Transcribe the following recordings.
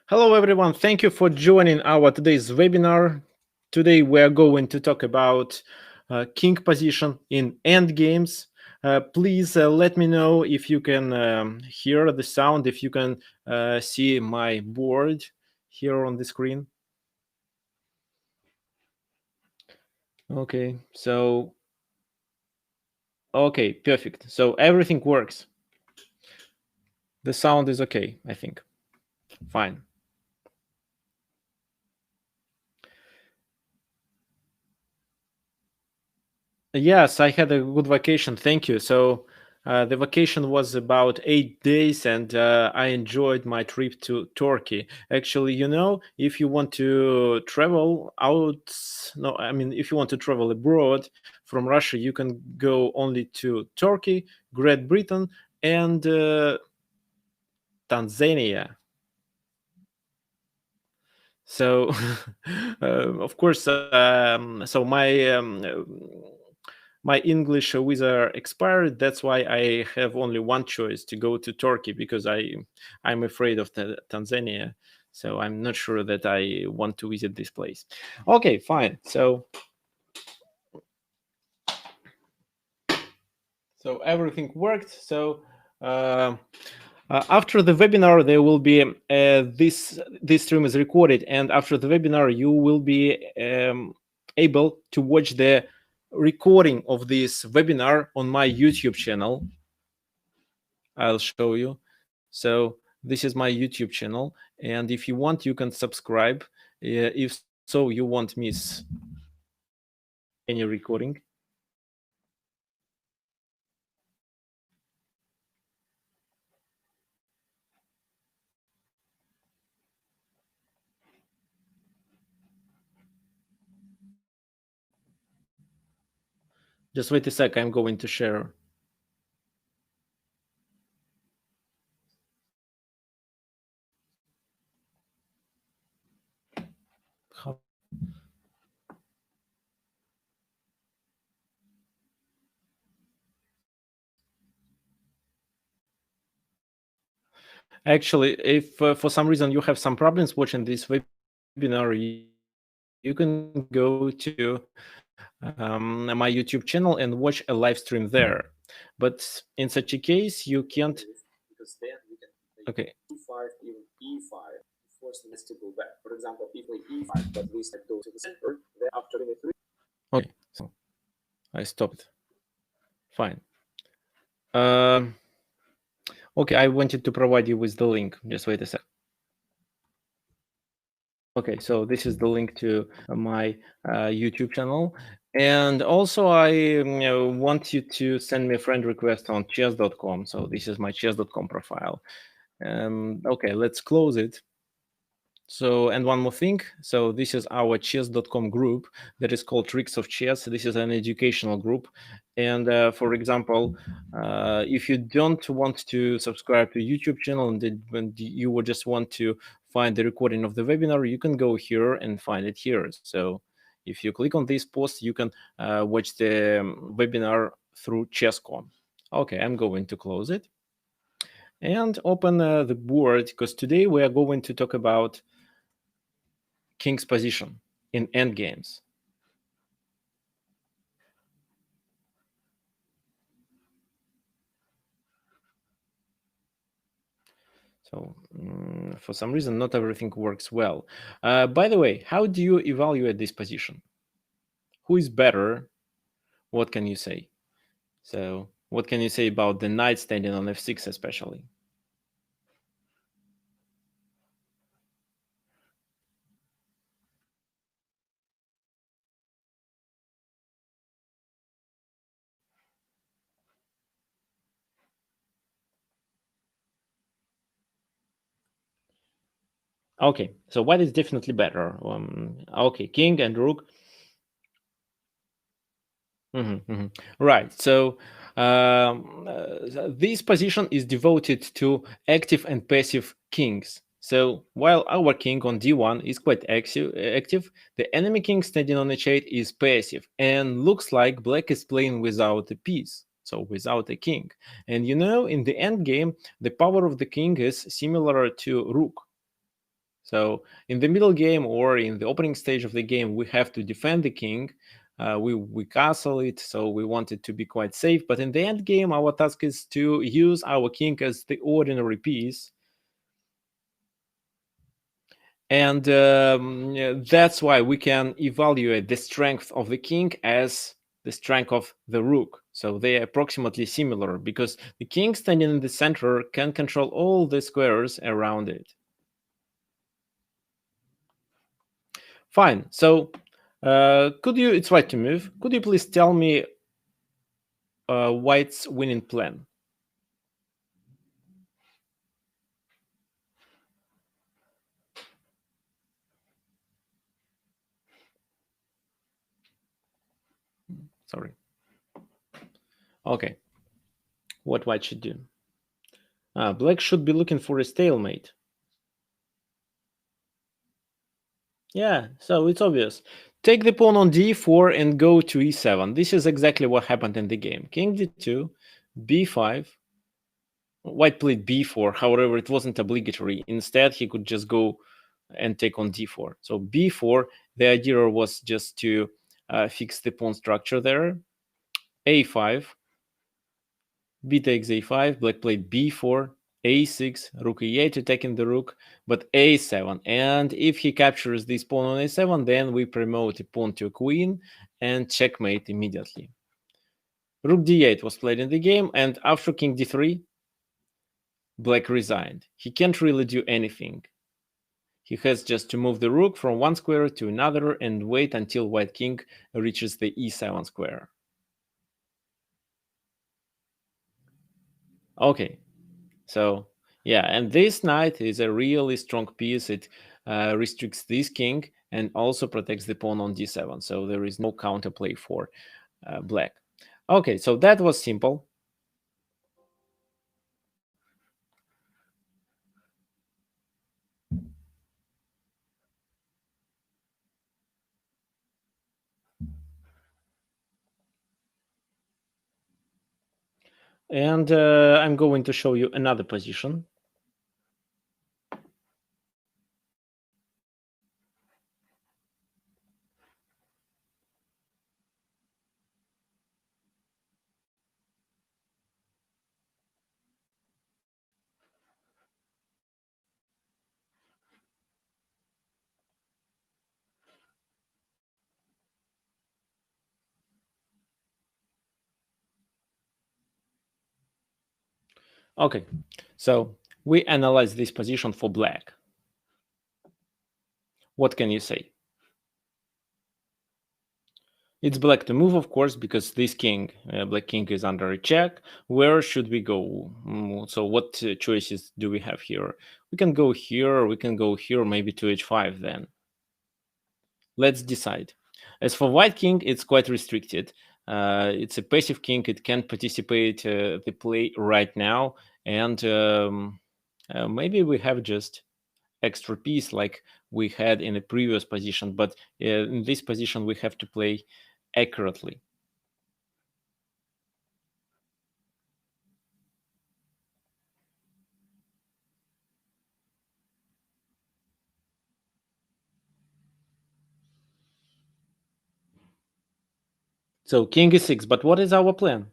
Hello, everyone. Thank you for joining our today's webinar. Today, we are going to talk about king position in Endgames. Please let me know if you can hear the sound, if you can see my board here on the screen. Okay, okay, perfect. So everything works. The sound is okay, I think. Fine. Yes, I had a good vacation. Thank you. So the vacation was about 8 days, and I enjoyed my trip to Turkey. Actually, if you want to travel out, no, I mean, if you want to travel abroad from Russia, you can go only to Turkey, Great Britain, and Tanzania. So, of course, so my English visa expired. That's why I have only one choice to go to Turkey because I'm afraid of Tanzania. So I'm not sure that I want to visit this place. Okay, fine. So everything worked. So after the webinar, there will be this stream is recorded, and after the webinar, you will be able to watch the recording of this webinar on my YouTube channel. I'll show you. So this is my YouTube channel, and if you want, you can subscribe. If so, you won't miss any recording. Just wait a sec. I'm going to share. Actually, if for some reason you have some problems watching this webinar, you can go to my YouTube channel and watch a live stream there. But in such a case, you can't. Okay. e5, even e5, force the next to go back. For example, if we e5, but we step go to the center, then after e3. Okay, so I stopped. Fine. Okay, I wanted to provide you with the link. Just wait a sec. Okay, so this is the link to my YouTube channel. And also, I want you to send me a friend request on chess.com. So this is my chess.com profile. Okay, let's close it. So, and one more thing. So this is our chess.com group that is called Tricks of Chess. This is an educational group. And for example, if you don't want to subscribe to YouTube channel and you would just want to find the recording of the webinar, you can go here and find it here. So if you click on this post, you can watch the webinar through Chess.com. Okay, I'm going to close it and open the board because today we are going to talk about king's position in endgames. So for some reason, not everything works well. By the way, how do you evaluate this position? Who is better? What can you say? So what can you say about the knight standing on f6 especially? Okay, so white is definitely better. Okay, king and rook. Right. So this position is devoted to active and passive kings. So while our king on d1 is quite active, the enemy king standing on h8 is passive and looks like black is playing without a piece, so without a king. And in the end game, the power of the king is similar to rook. So in the middle game or in the opening stage of the game, we have to defend the king. We castle it, so we want it to be quite safe. But in the end game, our task is to use our king as the ordinary piece. And that's why we can evaluate the strength of the king as the strength of the rook. So they are approximately similar because the king standing in the center can control all the squares around it. Fine. So it's white to move. Could you please tell me white's winning plan? Sorry. Okay. What white should do? Black should be looking for a stalemate. Yeah, so it's obvious. Take the pawn on d4 and go to e7. This is exactly what happened in the game. King d2, b5. White played b4, however, it wasn't obligatory. Instead, he could just go and take on d4. So b4, the idea was just to fix the pawn structure there. a5, b takes a5, black played b4, a6, rook e8 attacking the rook, but a7. And if he captures this pawn on a7, then we promote a pawn to a queen and checkmate immediately. Rook d8 was played in the game, and after king d3, black resigned. He can't really do anything. He has just to move the rook from one square to another and wait until white king reaches the e7 square. Okay, so yeah, and this knight is a really strong piece. It restricts this king and also protects the pawn on d7. So there is no counterplay for black. Okay, so that was simple. And I'm going to show you another position. Okay, so we analyze this position for black. What can you say? It's black to move, of course, because this king, black king, is under a check. Where should we go? So what choices do we have here? We can go here, we can go here, maybe to h5 then. Let's decide. As for white king, it's quite restricted. It's a passive king. It can't participate the play right now. And maybe we have just extra piece like we had in the previous position. But in this position, we have to play accurately. So king e6, but what is our plan?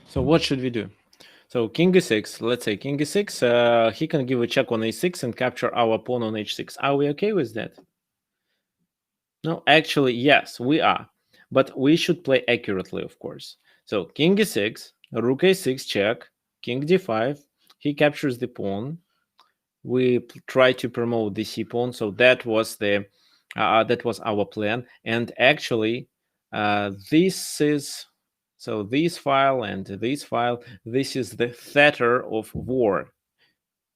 So what should we do? So king e6, let's say king e6, he can give a check on a6 and capture our pawn on h6. Are we okay with that? No, actually, yes, we are. But we should play accurately, of course. So king e6, rook a6 check, king d5, he captures the pawn. We try to promote the c pawn, so that was our plan. And actually, this is so this file and this file. This is the theater of war.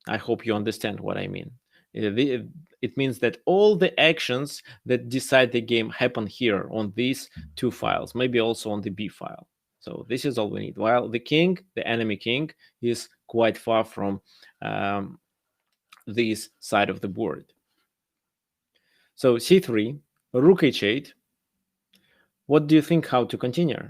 I hope you understand what I mean. It means that all the actions that decide the game happen here on these two files, maybe also on the B file. So this is all we need. While the king, the enemy king, is quite far from this side of the board. So c3, rook h8. What do you think how to continue?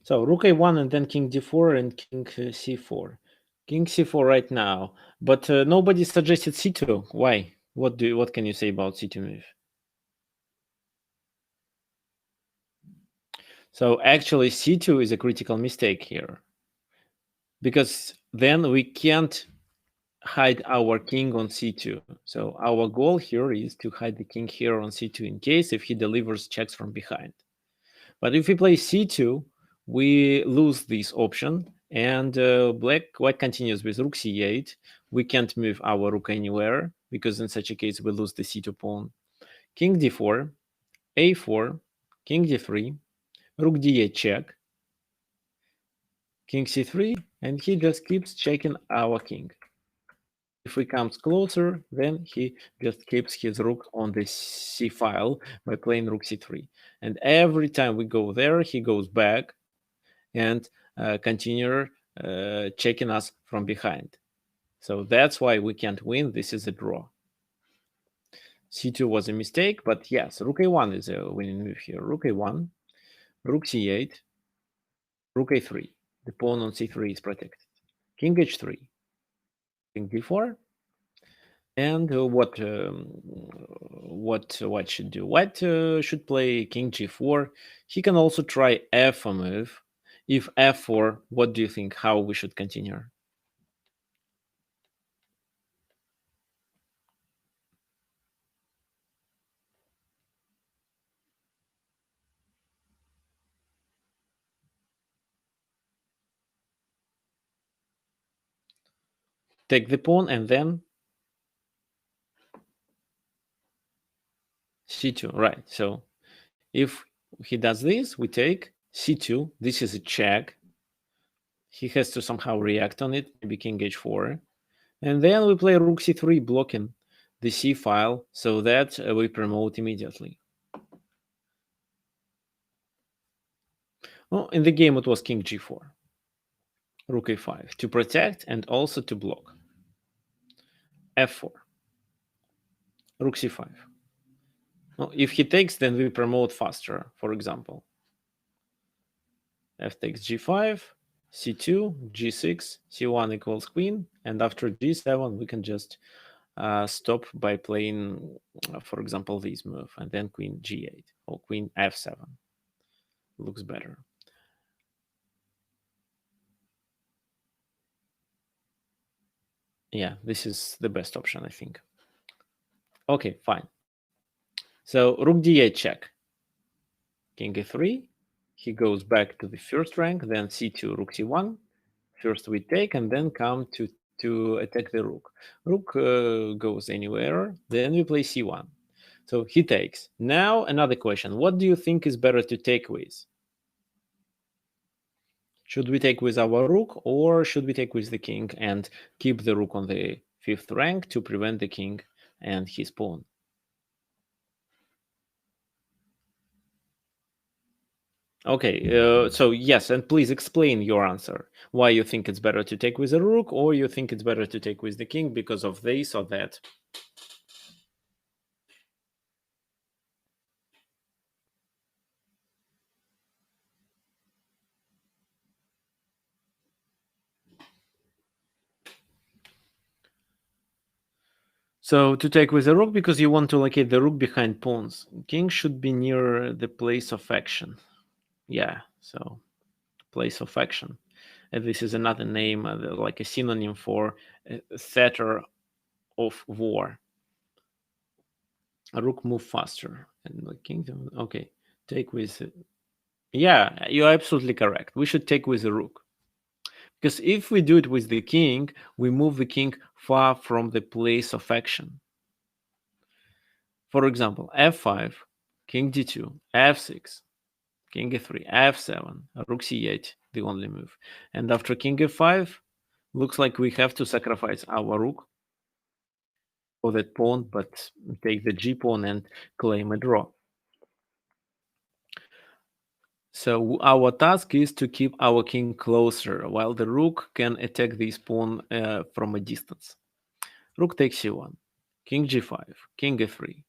So rook a1 and then king d4 and king c4. King c4 right now, but nobody suggested c2. Why? What can you say about c2 move? So actually c2 is a critical mistake here, because then we can't hide our king on c2. So our goal here is to hide the king here on c2 in case if he delivers checks from behind. But if we play c2, we lose this option, and white continues with rook c8. We can't move our rook anywhere, because in such a case we lose the c2 pawn. King d4, a4, king d3, rook d8 check, king c3, and he just keeps checking our king. If he comes closer, then he just keeps his rook on the c file by playing rook c3. And every time we go there, he goes back and continue checking us from behind. So that's why we can't win. This is a draw. c2 was a mistake, but yes, rook a1 is a winning move here. Rook a1, rook c8, rook a3. The pawn on c3 is protected. King h3, king d4. And what white should do? White should play king g4. He can also try f4 move. If f4, what do you think? How we should continue? Take the pawn and then c2, right? So if he does this, we take c2. This is a check. He has to somehow react on it, maybe king h4. And then we play rook c3, blocking the c file so that we promote immediately. Well, in the game, it was king g4, rook a5 to protect and also to block. f4, rook c5. Well, if he takes, then we promote faster, for example. F takes g5, c2, g6, c1 equals queen, and after g7 we can just stop by playing, for example, this move, and then queen g8 or queen f7. Looks better. Yeah, this is the best option, I think. Okay, fine. So rook d8 check. King a3. He goes back to the first rank, then c2, rook c1. First we take and then come to attack the rook. Rook goes anywhere, then we play c1. So he takes. Now another question. What do you think is better to take with? Should we take with our rook, or should we take with the king and keep the rook on the fifth rank to prevent the king and his pawn? Okay, so yes, and please explain your answer. Why you think it's better to take with a rook, or you think it's better to take with the king because of this or that? So to take with the rook, because you want to locate the rook behind pawns, king should be near the place of action. Yeah, so place of action. And this is another name, like a synonym for theater of war. A rook move faster. And the king, okay, take with. Yeah, you're absolutely correct. We should take with the rook. Because if we do it with the king, we move the king far from the place of action. For example, f5, king d2, f6, king e3, f7, rook c8, the only move. And after king f5, looks like we have to sacrifice our rook for that pawn, but take the g pawn and claim a draw. So our task is to keep our king closer, while the rook can attack this pawn from a distance. Rook takes c1, king g5, king e3,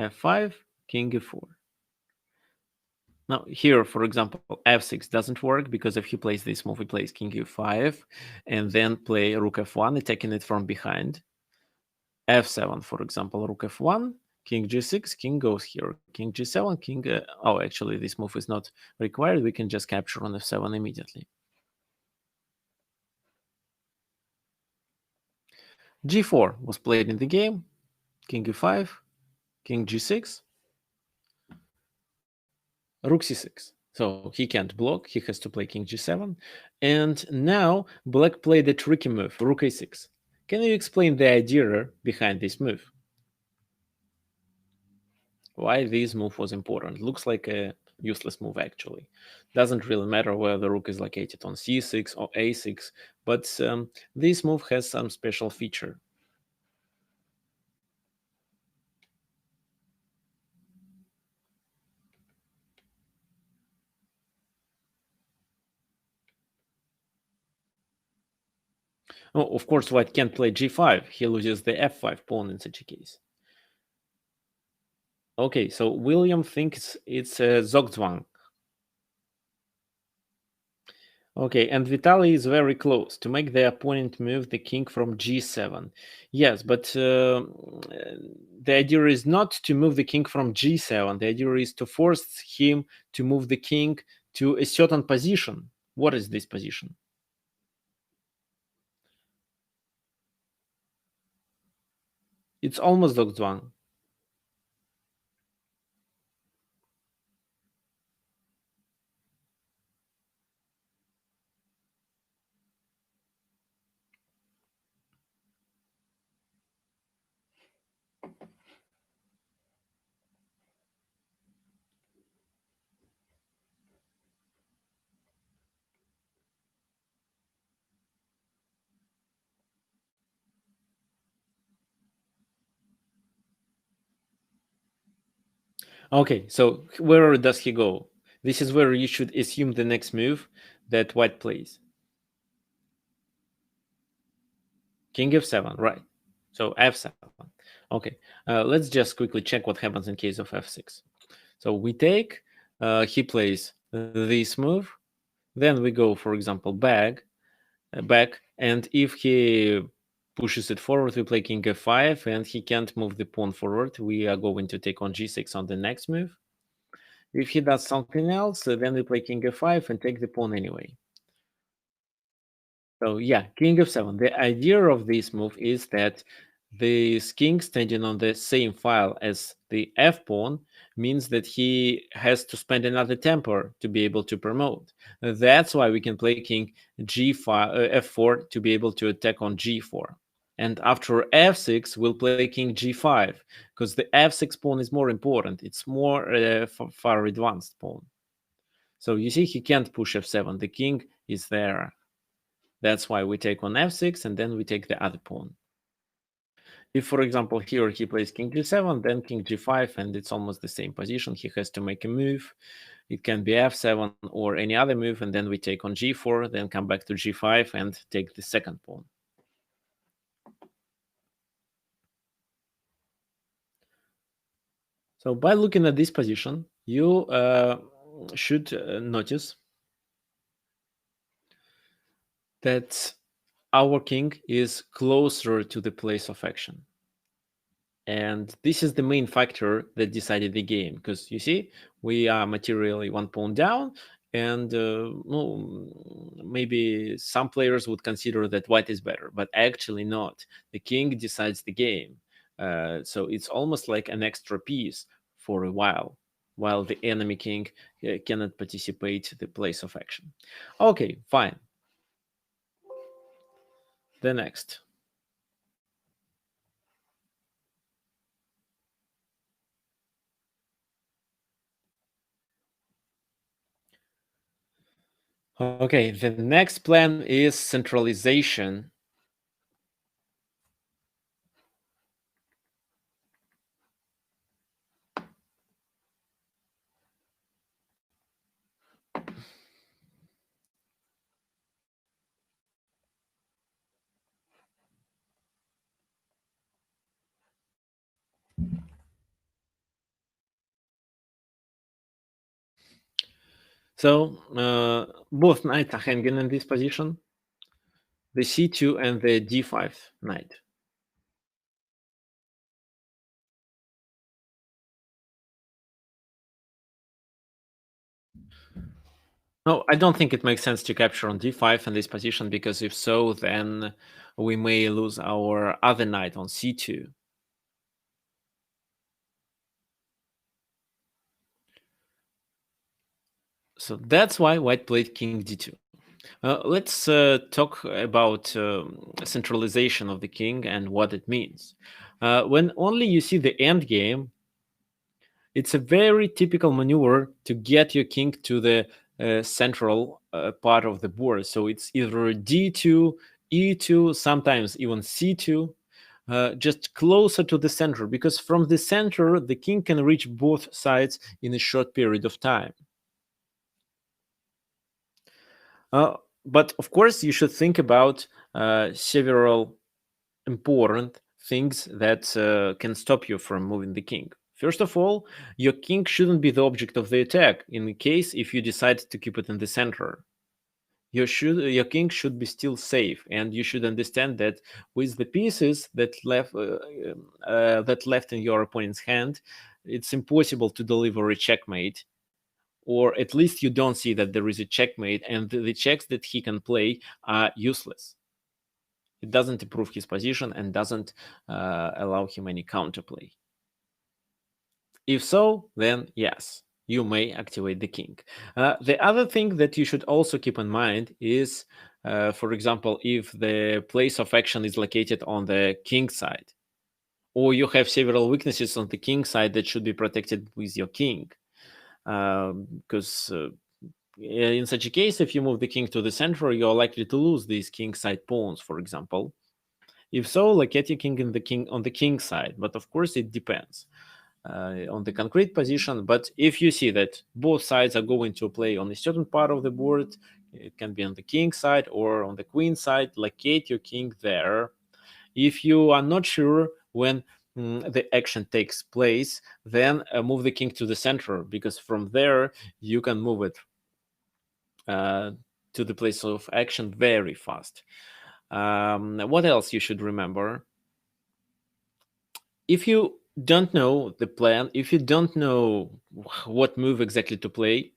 f5, king e4. Now here, for example, f6 doesn't work because if he plays this move, he plays king e5 and then play rook f1, attacking it from behind. f7, for example, rook f1, king g6, king goes here, king g7, king... oh, actually, this move is not required. We can just capture on f7 immediately. g4 was played in the game, king e5, king g6, rook c6. So he can't block, he has to play king g7. And now black played a tricky move, rook a6. Can you explain the idea behind this move? Why this move was important? Looks like a useless move actually. Doesn't really matter where the rook is located on c6 or a6, but this move has some special feature. Oh, of course, white can't play g5. He loses the f5 pawn in such a case. Okay, so William thinks it's a Zugzwang. Okay, and Vitaly is very close to make the opponent move the king from g7. Yes, but the idea is not to move the king from g7. The idea is to force him to move the king to a certain position. What is this position? It's almost Zugzwang. Okay, so where does he go? This is where you should assume the next move that white plays. King f7, right. So f7. Okay, let's just quickly check what happens in case of f6. So we take, he plays this move, then we go, for example, back, and if he pushes it forward, we play king f5, and he can't move the pawn forward. We are going to take on g6 on the next move. If he does something else, then we play king f5 and take the pawn anyway. So yeah, king f7. The idea of this move is that this king standing on the same file as the f pawn means that he has to spend another tempo to be able to promote. That's why we can play king g5, f4 to be able to attack on g4. And after f6, we'll play king g5 because the f6 pawn is more important. It's more far advanced pawn. So you see, he can't push f7. The king is there. That's why we take on f6 and then we take the other pawn. If, for example, here he plays king g7, then king g5, and it's almost the same position. He has to make a move. It can be f7 or any other move, and then we take on g4, then come back to g5 and take the second pawn. So by looking at this position, you should notice that our king is closer to the place of action. And this is the main factor that decided the game, because you see, we are materially 1 pawn down, and maybe some players would consider that white is better, but actually not. The king decides the game. So it's almost like an extra piece for a while the enemy king cannot participate the place of action. Okay, fine. The next. Okay, the next plan is centralization. So both knights are hanging in this position, the c2 and the d5 knight. No, I don't think it makes sense to capture on d5 in this position, because if so, then we may lose our other knight on c2. So that's why white played king d2. Let's talk about centralization of the king and what it means. When only you see the end game, it's a very typical maneuver to get your king to the central part of the board. So it's either d2, e2, sometimes even c2, just closer to the center, because from the center the king can reach both sides in a short period of time. Uh, but of course, you should think about several important things that can stop you from moving the king. First of all, your king shouldn't be the object of the attack in the case if you decide to keep it in the center. Your king should be still safe, and you should understand that with the pieces that left in your opponent's hand, it's impossible to deliver a checkmate, or at least you don't see that there is a checkmate, and the checks that he can play are useless. It doesn't improve his position and doesn't allow him any counterplay. If so, then yes, you may activate the king. The other thing that you should also keep in mind is, for example, if the place of action is located on the king side, or you have several weaknesses on the king side that should be protected with your king. Because in such a case, if you move the king to the center, you're likely to lose these king side pawns, for example. If so, locate your king on the king side, but of course it depends on the concrete position. But if you see that both sides are going to play on a certain part of the board, it can be on the king side or on the queen side, locate your king there. If you are not sure when the action takes place, then move the king to the center, because from there you can move it to the place of action very fast. What else you should remember? If you don't know the plan, if you don't know what move exactly to play,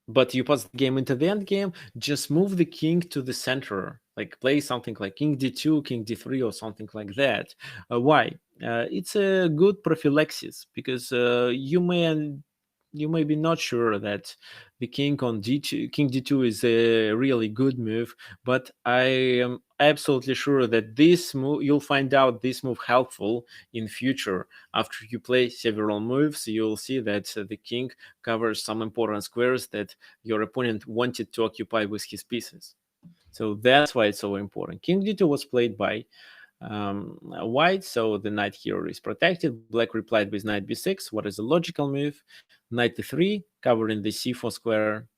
but you pass the game into the end game, just move the king to the center. Like play something like king d2, king d3, or something like that. Why? It's a good prophylaxis, because you may be not sure that the king on d2, king d2 is a really good move, but I am absolutely sure that this move, you'll find out this move helpful in future. After you play several moves, you'll see that the king covers some important squares that your opponent wanted to occupy with his pieces. So that's why it's so important. King d2 was played by white, so the knight here is protected. Black replied with knight b6. What is a logical move? Knight e3, covering the c4 square.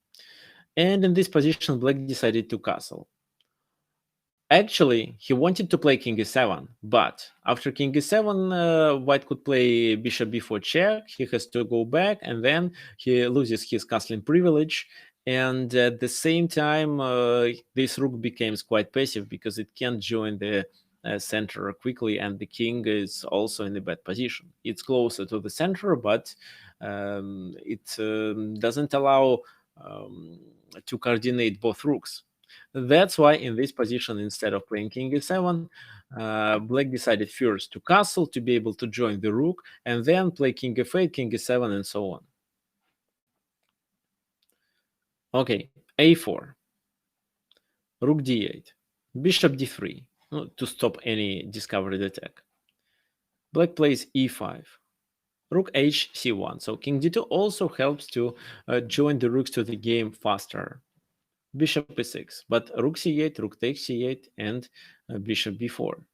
And in this position, black decided to castle. Actually, he wanted to play king e7, but after king e7, white could play bishop b4 check. He has to go back, and then he loses his castling privilege. And at the same time, this rook becomes quite passive, because it can't join the center quickly, and the king is also in a bad position. It's closer to the center, but it doesn't allow to coordinate both rooks. That's why in this position, instead of playing king e7, black decided first to castle to be able to join the rook, and then play king f8, king e7, and so on. Okay, a4, rook d8, bishop d3, to stop any discovered attack. Black plays e5, rook h c1. So king d2 also helps to join the rooks to the game faster. Bishop e6, but rook c8, rook takes c8, and bishop b4.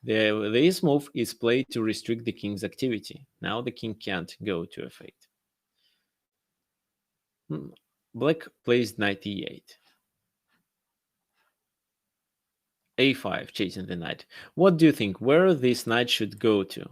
This move is played to restrict the king's activity. Now the king can't go to f8. Black plays knight e8. a5, chasing the knight. What do you think? Where this knight should go to?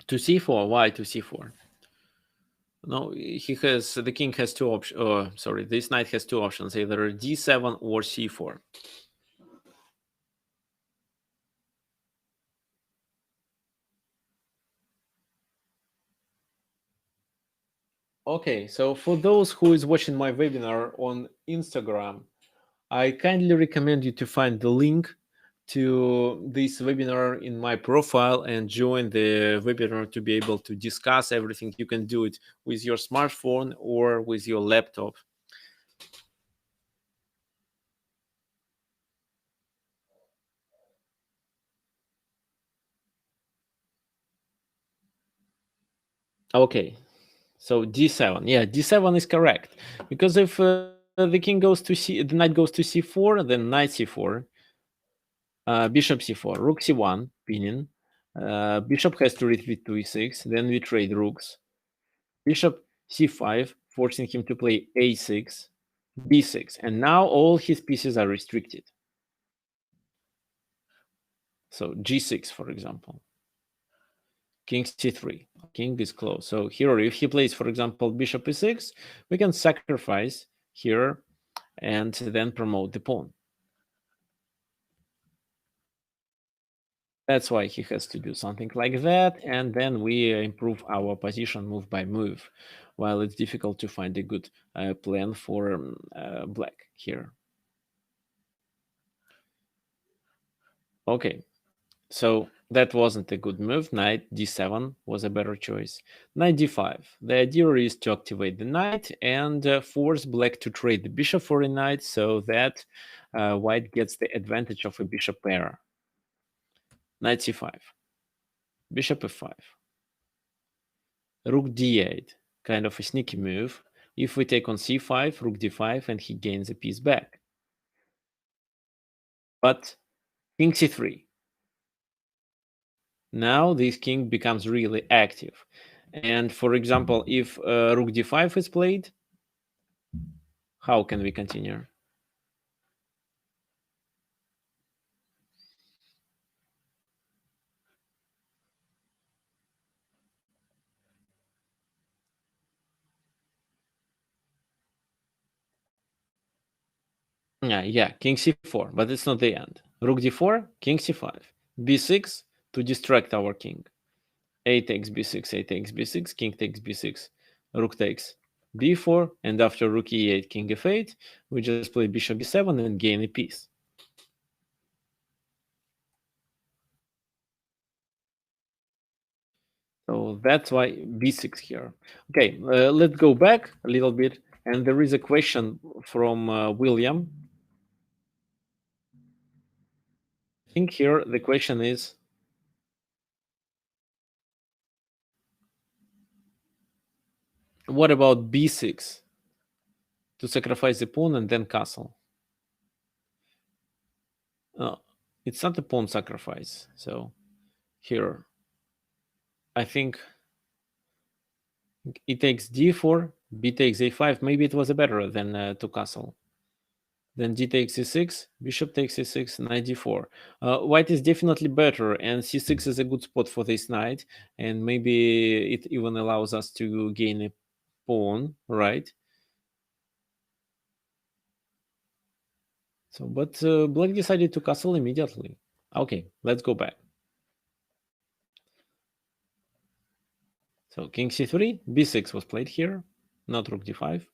To c4. Why to c4? No, the king has two options. Oh, sorry, this knight has two options, either d7 or c4. Okay, so for those who is watching my webinar on Instagram, I kindly recommend you to find the link to this webinar in my profile and join the webinar to be able to discuss everything. You can do it with your smartphone or with your laptop. Okay, so d7. Yeah, d7 is correct, because if the knight goes to c4, then knight c4, bishop c4, rook c1, pinning. Bishop has to retreat to e6. Then we trade rooks. Bishop c5, forcing him to play a6, b6, and now all his pieces are restricted. So g6, for example. King c3. King is close. So here, if he plays, for example, bishop e6, we can sacrifice here and then promote the pawn. That's why he has to do something like that, and then we improve our position move by move, while it's difficult to find a good plan for black here. Okay, so that wasn't a good move. Knight d7 was a better choice. Knight d5. The idea is to activate the knight and force black to trade the bishop for a knight, so that white gets the advantage of a bishop pair. Knight c5. Bishop f5. Rook d8. Kind of a sneaky move. If we take on c5, rook d5, and he gains a piece back. But king c3. Now this king becomes really active. And for example, if rook d5 is played, how can we continue? Yeah, king c4, but it's not the end. Rook d4, king c5, b6 to distract our king. A takes b6, a takes b6, king takes b6, rook takes b4, and after rook e8, king f8, we just play bishop b7 and gain a piece. So that's why b6 here. Okay, let's go back a little bit. And there is a question from William. think here the question is, what about b6 to sacrifice the pawn and then castle? It's not a pawn sacrifice. So here, I think e takes d4, b takes a5. Maybe it was better than to castle. Then d takes c6, bishop takes c6, knight d4. White is definitely better, and c6 is a good spot for this knight, and maybe it even allows us to gain a pawn, right? So, but black decided to castle immediately. Okay, let's go back. So king c3, b6 was played here, not rook d5.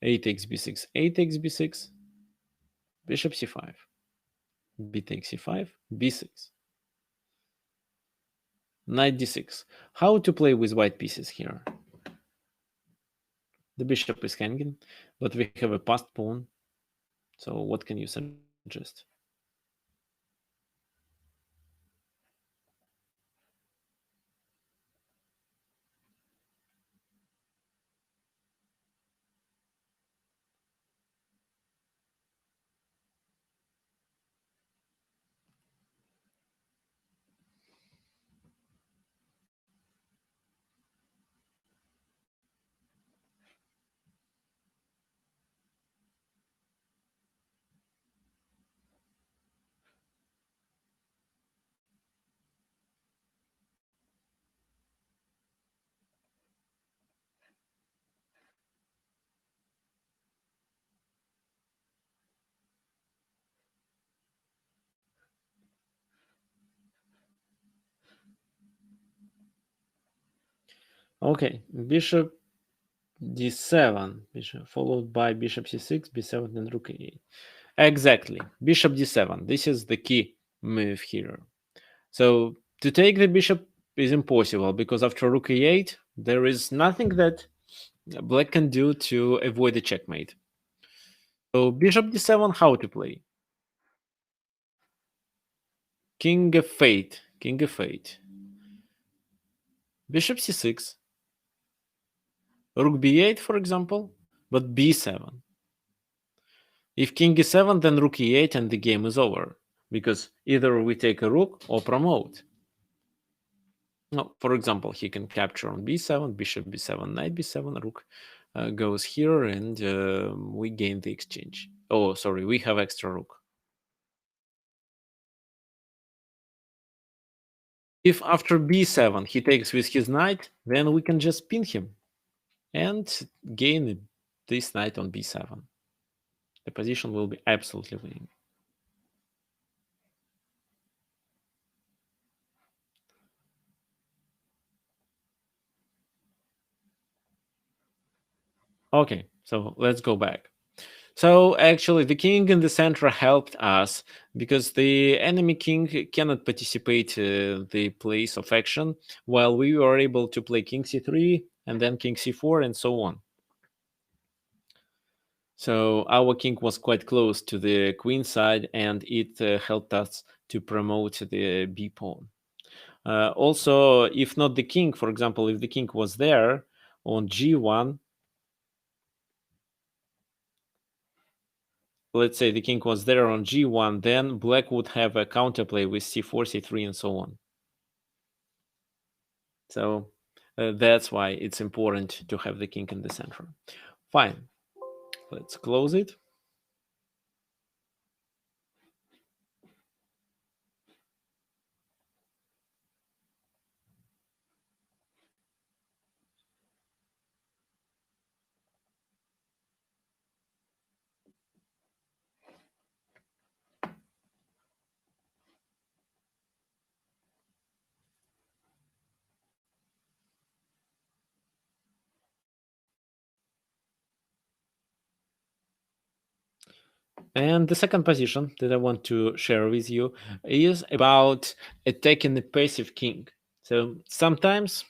A takes b6, a takes b6, bishop c5, b takes c5, b6, knight d6. How to play with white pieces here? The bishop is hanging, but we have a passed pawn. So what can you suggest? Okay, bishop d7, bishop followed by bishop c6, b7, and rook a8. Exactly, bishop d7. This is the key move here. So to take the bishop is impossible because after rook e8, there is nothing that black can do to avoid a checkmate. So bishop d7, how to play? King f8, king f8. Bishop c6. Rook b8, for example, but b7. If king e7, then rook e8 and the game is over, because either we take a rook or promote. No, for example, he can capture on b7, bishop b7, knight b7, rook goes here, and we gain the exchange. Oh, sorry, we have extra rook. If after b7 he takes with his knight, then we can just pin him and gain this knight on b7. The position will be absolutely winning. Okay, so let's go back. So actually, the king in the center helped us because the enemy king cannot participate the place of action, while we were able to play king c3 and then king c4 and so on. So our king was quite close to the queen side, and it helped us to promote the b pawn. Also, if not the king, for example, if the king was there on g1, let's say the king was there on g1, then black would have a counterplay with c4, c3, and so on. So that's why it's important to have the king in the center. Fine, let's close it. And the second position that I want to share with you is about attacking the passive king. So sometimes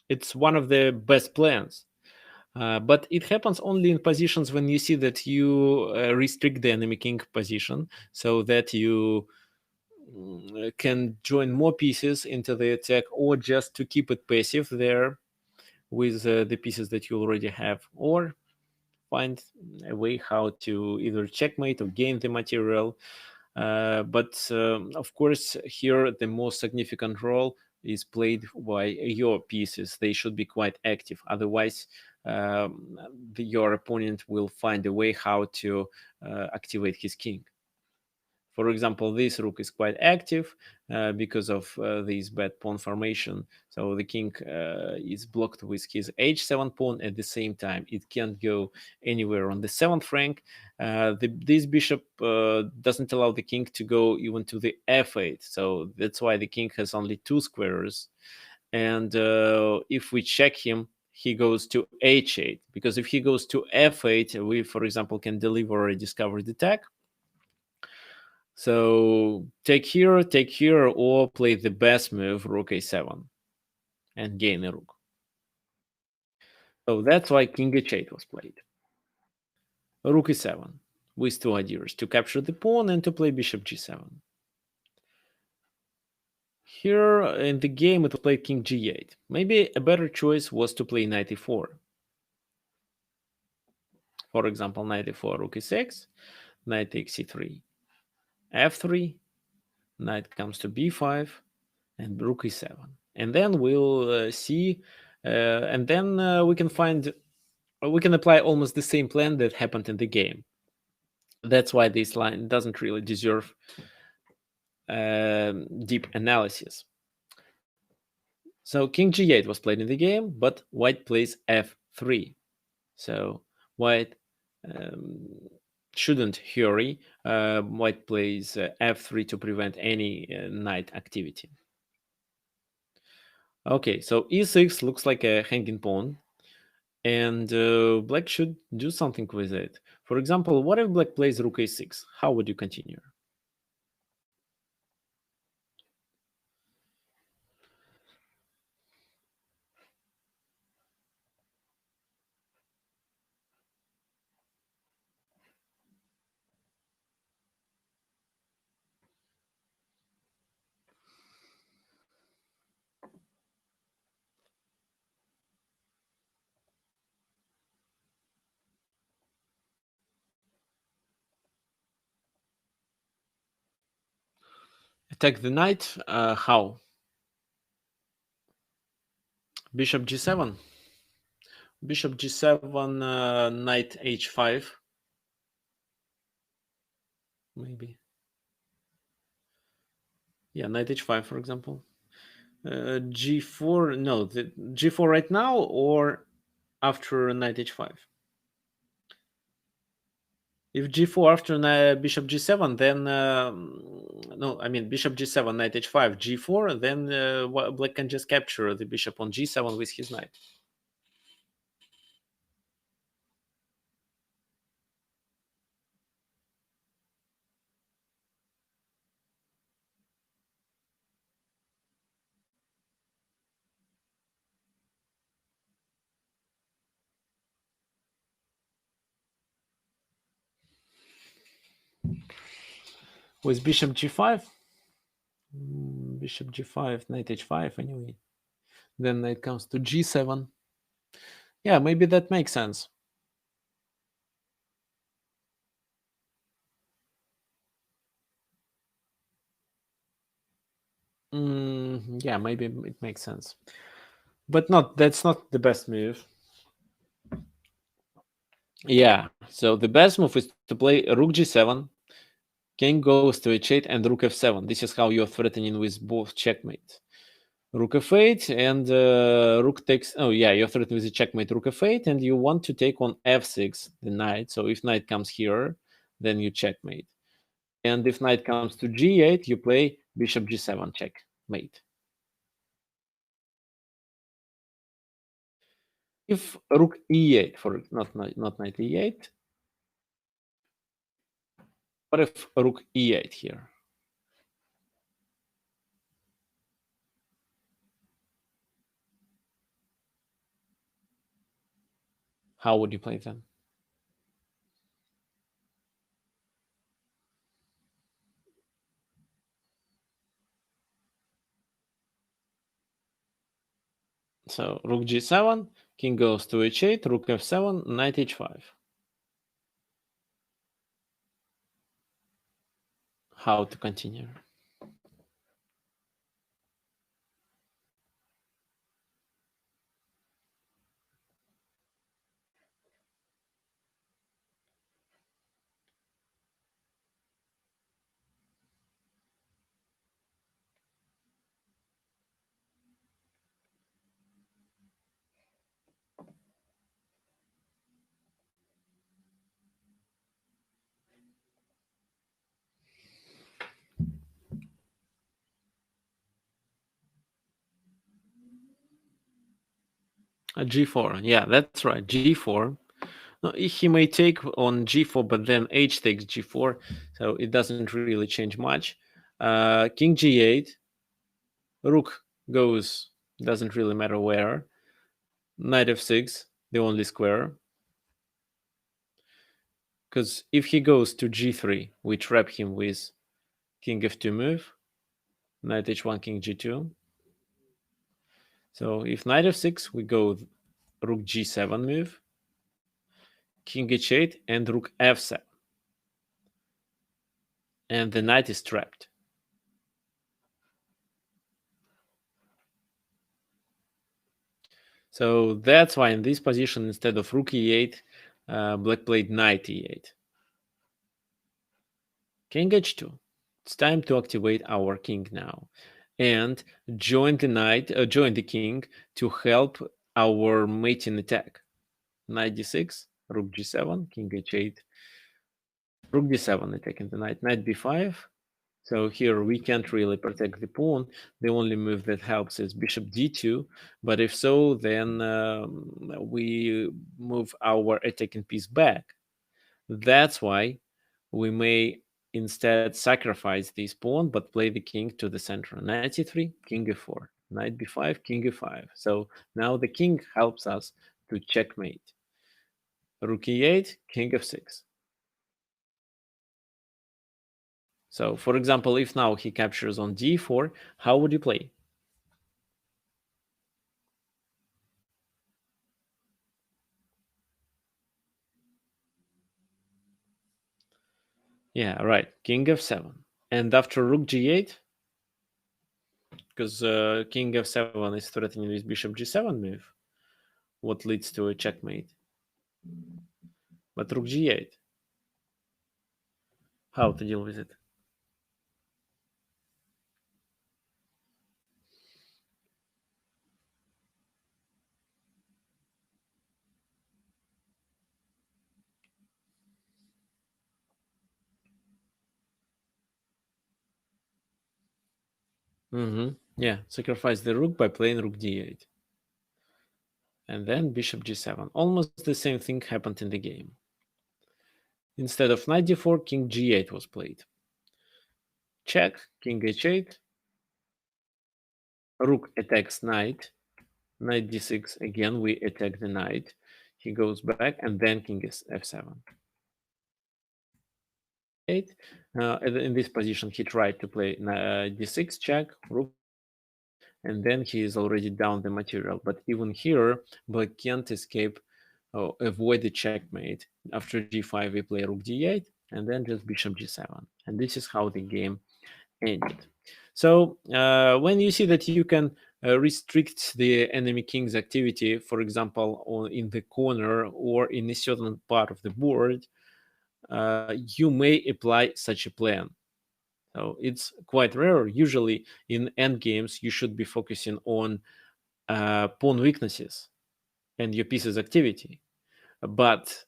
it's one of the best plans, but it happens only in positions when you see that you restrict the enemy king position so that you can join more pieces into the attack, or just to keep it passive there with the pieces that you already have, or find a way how to either checkmate or gain the material. But of course, here the most significant role is played by your pieces. They should be quite active. Otherwise, your opponent will find a way how to activate his king. For example, this rook is quite active because of this bad pawn formation. So the king is blocked with his h7 pawn. At the same time, it can't go anywhere on the 7th rank. This bishop doesn't allow the king to go even to the f8. So that's why the king has only 2 squares. And if we check him, he goes to h8. Because if he goes to f8, we, for example, can deliver a discovered attack. So take here, or play the best move, rook a7, and gain a rook. So that's why king h8 was played. Rook e7, with 2 ideas, to capture the pawn and to play bishop g7. Here in the game it was played king g8. Maybe a better choice was to play knight e4. For example, knight e4, rook e6, knight takes e3, f3, knight comes to b5, and rook e7. And then we'll see, and then we can find, we can apply almost the same plan that happened in the game. That's why this line doesn't really deserve deep analysis. So king g8 was played in the game, but white plays f3. So white shouldn't hurry. White plays f3 to prevent any knight activity. Okay, so e6 looks like a hanging pawn, and black should do something with it. For example, what if black plays rook a6? How would you continue? Attack the knight? How? Bishop g7? Bishop g7, knight h5. Maybe. Yeah, knight h5, for example. G4, no, the g4 right now or after knight h5? If g4 after bishop g7, then no, I mean bishop g7, knight h5, g4, then black can just capture the bishop on g7 with his knight. With bishop g5, bishop g5, knight h5 anyway. Then knight comes to g7. Yeah, maybe that makes sense. Yeah, maybe it makes sense. But that's not the best move. Yeah, so the best move is to play rook g7, king goes to h8, and rook f7. This is how you're threatening with both checkmate. Rook f8 and rook takes. Oh yeah, you're threatening with a checkmate rook f8, and you want to take on f6 the knight. So if knight comes here, then you checkmate. And if knight comes to g8, you play bishop g7 checkmate. If rook e8, for not knight e8, what if rook e8 here? How would you play then? So rook g7, king goes to h8, rook f7, knight h5. How to continue? G4, yeah, that's right, G4. No, he may take on G4, but then H takes G4, so it doesn't really change much. King G8, Rook goes, doesn't really matter where. Knight F6, the only square. Because if he goes to G3, we trap him with King F2 move, Knight H1, King G2. So if Knight F6, we go Rook G7 move, King H8, and Rook F7. And the knight is trapped. So that's why in this position, instead of Rook E8, Black played Knight E8. King H2. It's time to activate our king now, and join the king to help our mating attack. Knight D6, Rook G7, King H8, Rook D7 attacking the knight. Knight B5. So here we can't really protect the pawn. The only move that helps is Bishop D2. But if so, then we move our attacking piece back. That's why we may instead sacrifice this pawn, but play the king to the center. Knight e3, king e4, knight b5, king e5. So now the king helps us to checkmate. Rook e8, king f6. So for example, if now he captures on d4, how would you play? Yeah, right, king f7. And after rook g8, because king f7 is threatening with bishop g7 move, what leads to a checkmate. But rook g8, how to deal with it? Yeah, sacrifice the rook by playing rook d8. And then bishop g7. Almost the same thing happened in the game. Instead of knight d4, king g8 was played. Check, king h8. Rook attacks knight. Knight d6, again we attack the knight. He goes back, and then king is f7. 8. In this position, he tried to play d6 check, rook, and then he is already down the material. But even here, black can't escape, avoid the checkmate. After g5, we play rook d8, and then just bishop g7. And this is how the game ended. So when you see that you can restrict the enemy king's activity, for example, in the corner or in a certain part of the board, you may apply such a plan. So it's quite rare. Usually in endgames, you should be focusing on pawn weaknesses and your piece's activity. But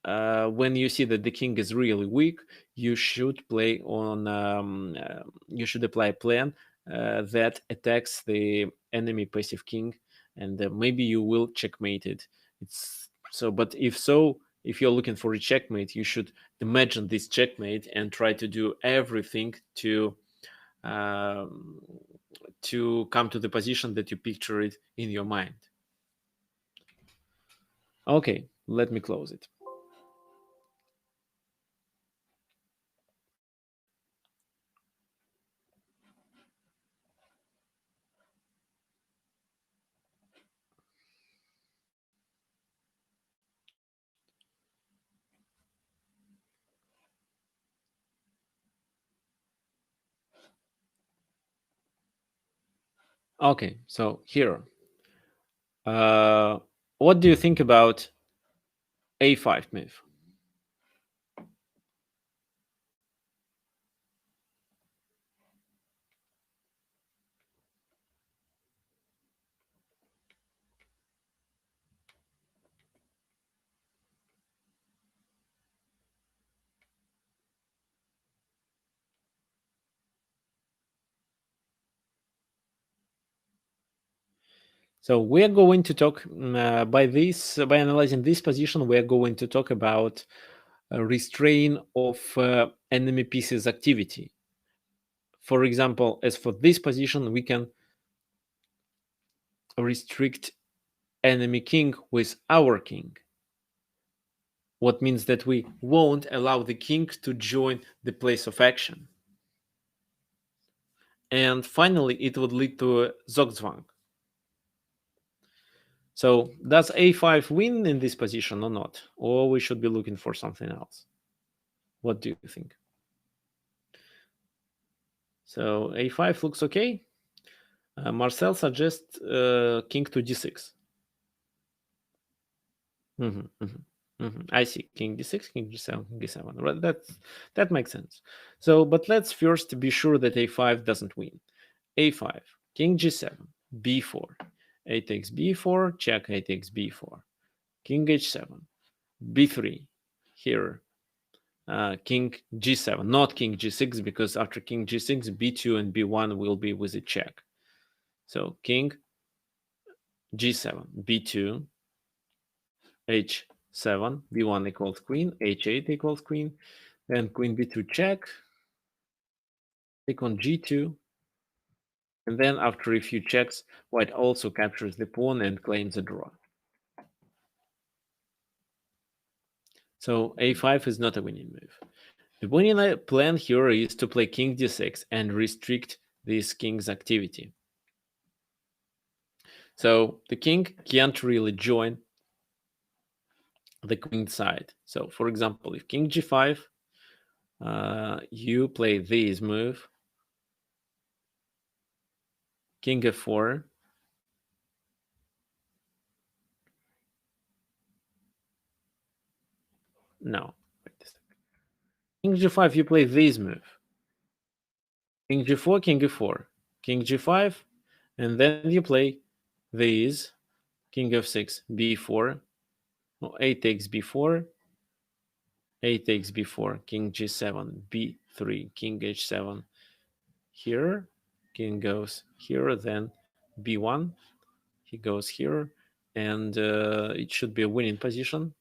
when you see that the king is really weak, you should play on. You should apply a plan that attacks the enemy passive king, and maybe you will checkmate it. It's so. But if you're looking for a checkmate, you should imagine this checkmate and try to do everything um, to come to the position that you picture it in your mind. Okay, let me close it. Okay, so here, what do you think about a5 move? So we are going to talk by analyzing this position. We are going to talk about restraint of enemy pieces activity. For example, as for this position, we can restrict enemy king with our king. What means that we won't allow the king to join the place of action. And finally, it would lead to a Zugzwang. So does a5 win in this position or not? Or we should be looking for something else? What do you think? So a5 looks okay. Marcel suggests king to d6. I see. King d6, king g7, king g7. Right, that makes sense. So, but let's first be sure that a5 doesn't win. a5, king g7, b4, a takes b4, check, a takes b4, king h7, b3. Here, king g7, not king g6, because after king g6, b2 and b1 will be with a check. So king g7, b2, h7, b1 equals queen, h8 equals queen, then queen b2 check, take on g2, and then after a few checks, white also captures the pawn and claims a draw. So a5 is not a winning move. The winning plan here is to play king d6 and restrict this king's activity. So the king can't really join the queen side. So for example, if king g5, you play this move, king f4, no, wait a second. King g5, you play this move, king g4, king e4, king g5, and then you play these, king f6, b4, a takes b4, a takes b4, king g7, b3, king h7. Here, king goes here, then b1, he goes here, and it should be a winning position.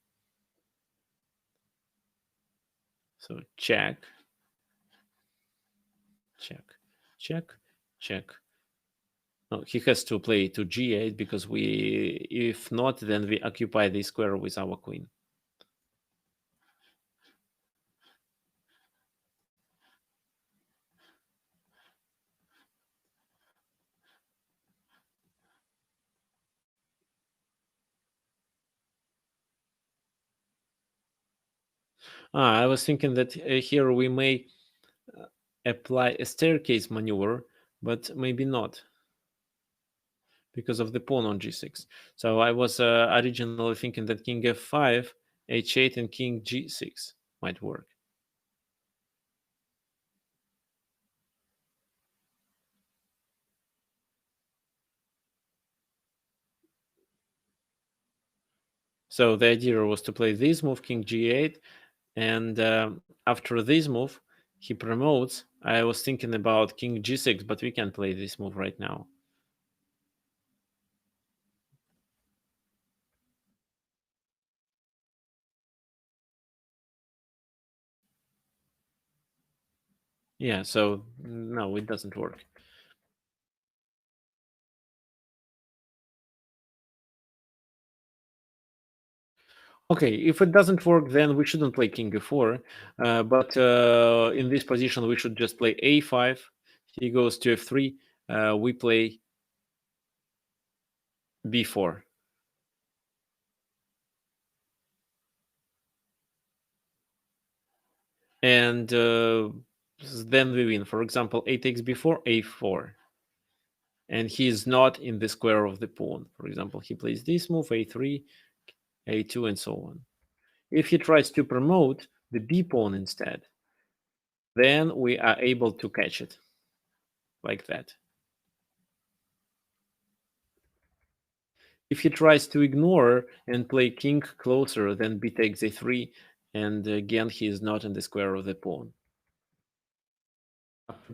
So check, check, check, check. No, he has to play to g8 because if not, then we occupy the square with our queen. I was thinking that here we may apply a staircase maneuver, but maybe not because of the pawn on g6. So I was originally thinking that king f5, h8, and king g6 might work. So the idea was to play this move, king g8, and after this move, he promotes. I was thinking about king g6, but we can't play this move right now. Yeah, so no, it doesn't work. Okay, if it doesn't work, then we shouldn't play king e4. But in this position, we should just play a5. He goes to f3. We play b4. And then we win. For example, a takes b4, a4. and he is not in the square of the pawn. For example, he plays this move, a3, a2, and so on. If he tries to promote the b pawn instead, then we are able to catch it like that. If he tries to ignore and play king closer, then b takes a3, and again he is not in the square of the pawn.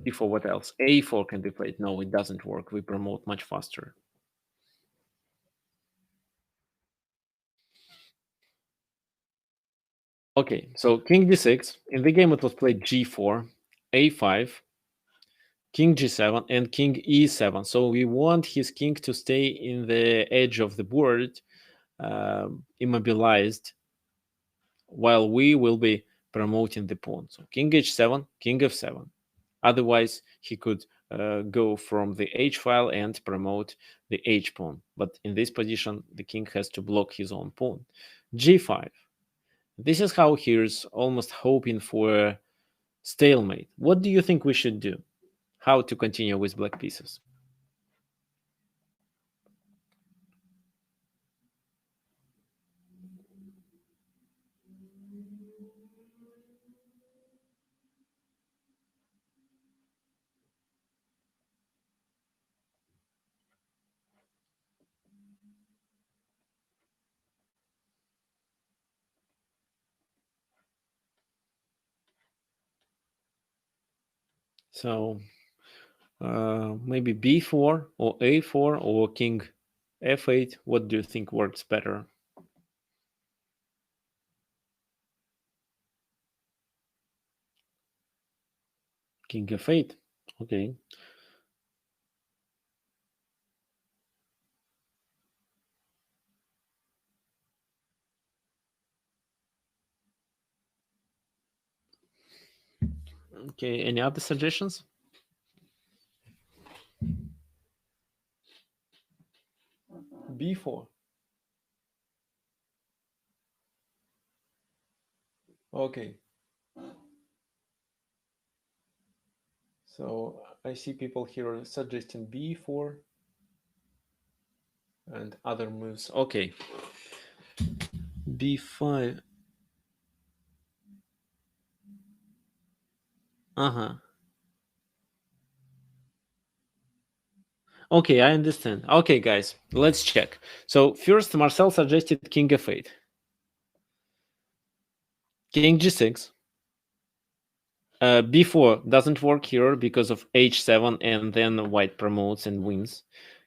d4, what else? a4 can be played. No, it doesn't work. We promote much faster. Okay, so king d6. In the game it was played g4, a5, king g7, and king e7. So we want his king to stay in the edge of the board, immobilized, while we will be promoting the pawn. So king h7, king f7. Otherwise, he could go from the h file and promote the h pawn. But in this position, the king has to block his own pawn. g5. This is how he's almost hoping for a stalemate. What do you think we should do? How to continue with black pieces? So maybe b4 or a4 or king f8. What do you think works better? King f8. Okay. Okay. Any other suggestions? b4. Okay. So I see people here suggesting b4 and other moves. Okay. b5. Uh-huh. Okay, I understand. Okay, guys, let's check. So first, Marcel suggested king f8. King g6. b4 doesn't work here because of h7, and then white promotes and wins.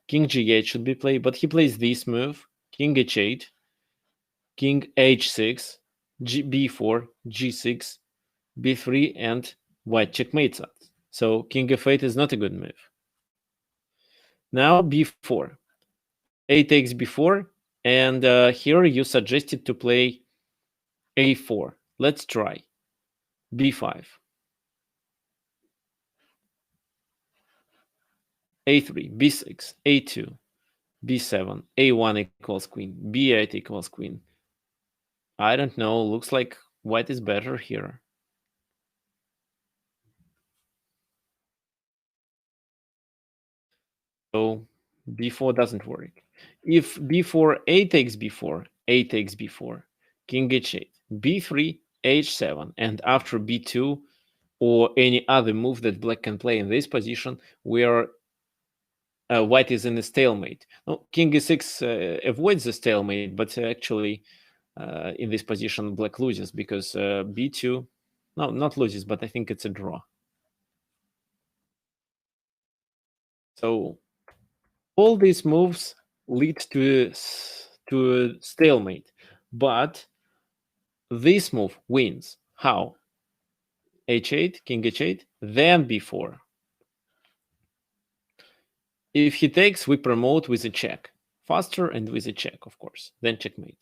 King g8 should be played, but he plays this move. King h8. King h6. b4, g6, b3, and white checkmates us. So king f8 is not a good move. Now b4. A takes b4, and here you suggested to play a4. Let's try. b5. a3, b6, a2, b7, a1 equals queen, b8 equals queen. I don't know. Looks like white is better here. So b4 doesn't work. If b4, a takes b4, a takes b4, king h8, b3, h7, and after b2 or any other move that black can play in this position, we are white is in a stalemate. No, king e6 avoids the stalemate, but actually in this position black loses because b2, no, not loses, but I think it's a draw. So all these moves lead to a stalemate, but this move wins. How? h8, king h8, then b4. If he takes, we promote with a check. Faster and with a check, of course, then checkmate.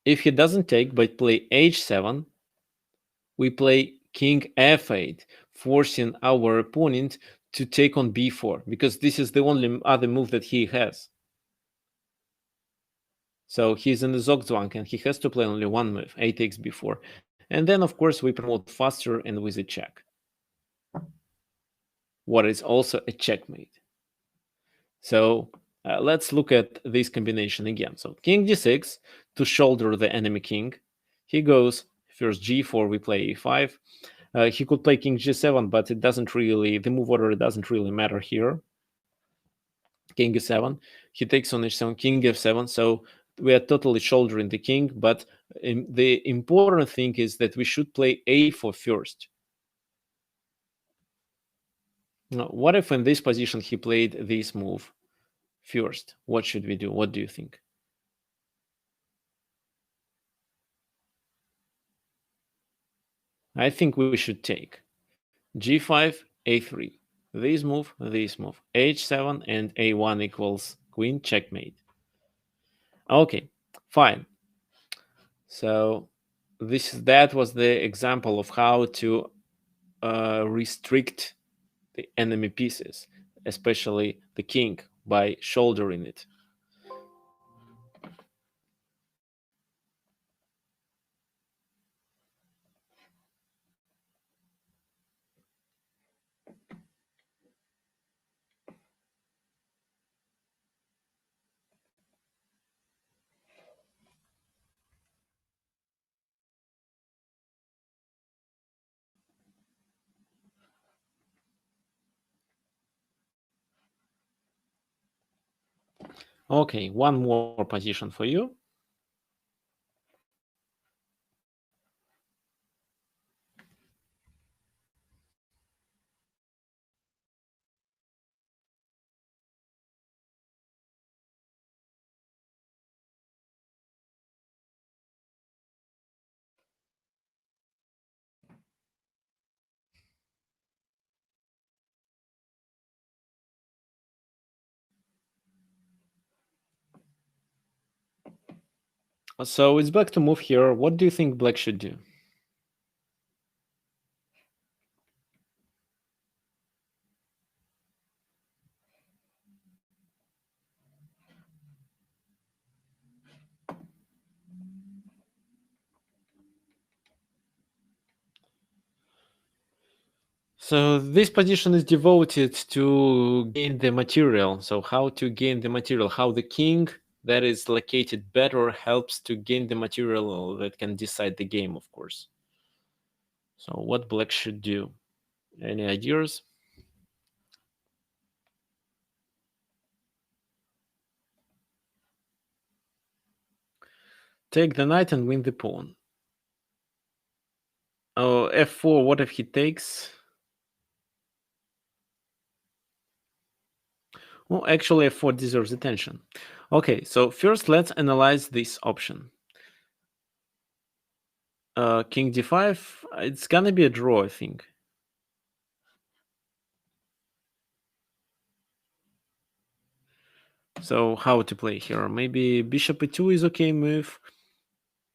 If he doesn't take but play h7, we play king f8, forcing our opponent to take on b4, because this is the only other move that he has. So he's in the Zugzwang and he has to play only one move, a takes b4. And then, of course, we promote faster and with a check. what is also a checkmate. So let's look at this combination again. So king d6 to shoulder the enemy king. He goes first g4, we play e5. He could play king g7, but it doesn't really, the move order doesn't really matter here. King e7, he takes on h7, king f7. So we are totally shouldering the king, but the important thing is that we should play a4 first. Now, what if in this position he played this move first? What should we do? What do you think? I think we should take g5, a3. This move, h7, and a1 equals queen, checkmate. Okay, fine. So that was the example of how to restrict the enemy pieces, especially the king, by shouldering it. Okay, one more position for you. So it's black to move here. What do you think black should do? So this position is devoted to gain the material. So how to gain the material, how the king that is located better helps to gain the material that can decide the game, of course. So what black should do? Any ideas? Take the knight and win the pawn. Oh, f4, what if he takes? Well, actually f4 deserves attention. Okay, so first let's analyze this option. King d5, it's gonna be a draw, I think. So how to play here? Maybe bishop e2 is okay move.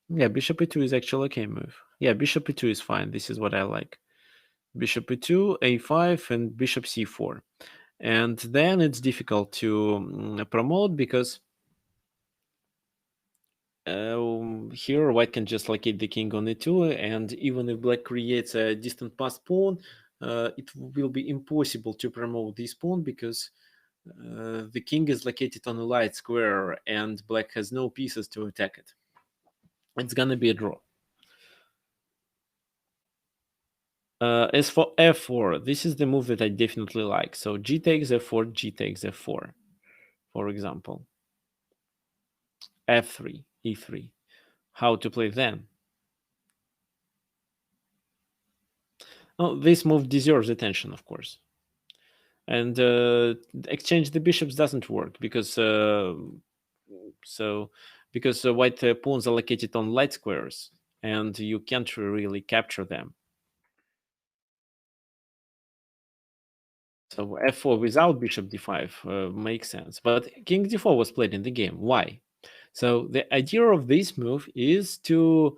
Yeah, bishop e2 is actually okay move. Yeah, bishop e2 is fine. This is what I like. Bishop e2, a5, and bishop c4. And then it's difficult to promote because here white can just locate the king on e2, and even if black creates a distant passed pawn, it will be impossible to promote this pawn because the king is located on a light square and black has no pieces to attack it. It's gonna be a draw. As for f4, this is the move that I definitely like. So g takes f4, g takes f4, for example. f3, e3. How to play then? Oh, this move deserves attention, of course. And exchange the bishops doesn't work because white pawns are located on light squares, and you can't really capture them. So f4 without bishop d5 makes sense. But king d4 was played in the game. Why? So the idea of this move is to